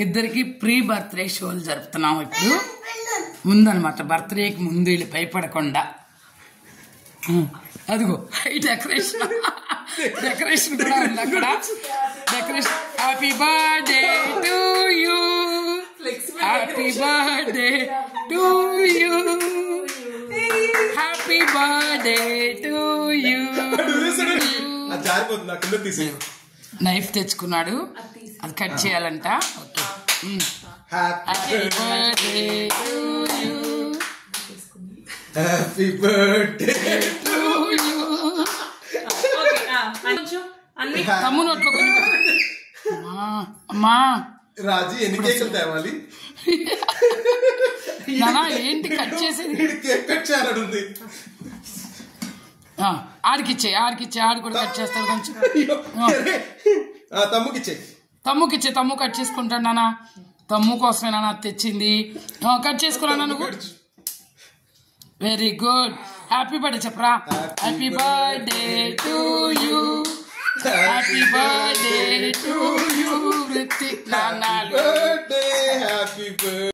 ఇద్దరికి pre birthday షోలు జరుపుతున్నాం ఇప్పుడు. ముందనమాట బర్త్డేకి ముందు వీళ్ళు భయపడకుండా. అదిగో డెకరేషన్ డెకరేషన్ కూడా ఉంది అక్కడ. Decoration happy birthday to you, happy birthday to you, happy birthday to you. Knife తెచ్చుకున్నాడు, అది కట్ చేయాలంట. Okay, happy birthday to you, happy birthday to you. తమ్ముడు అమ్మా రాజీ ఎన్ని కేకులు తేవాలి? నానా ఏంటి కట్ చేసేది? Cake cut చేయాలనుంది. ఆడికిచ్చే ఆడు కూడా కట్ చేస్తాడు కొంచెం. తమ్ముకిచ్చే తమ్ము కట్ చేసుకుంటాడు నానా. తమ్ము కోసమే నాన్న తెచ్చింది. కట్ చేసుకున్నా నువ్వు. Very good. హ్యాపీ బర్త్డే చెప్పరా. Happy birthday to you, happy birthday to you. వృత్తి నానాలు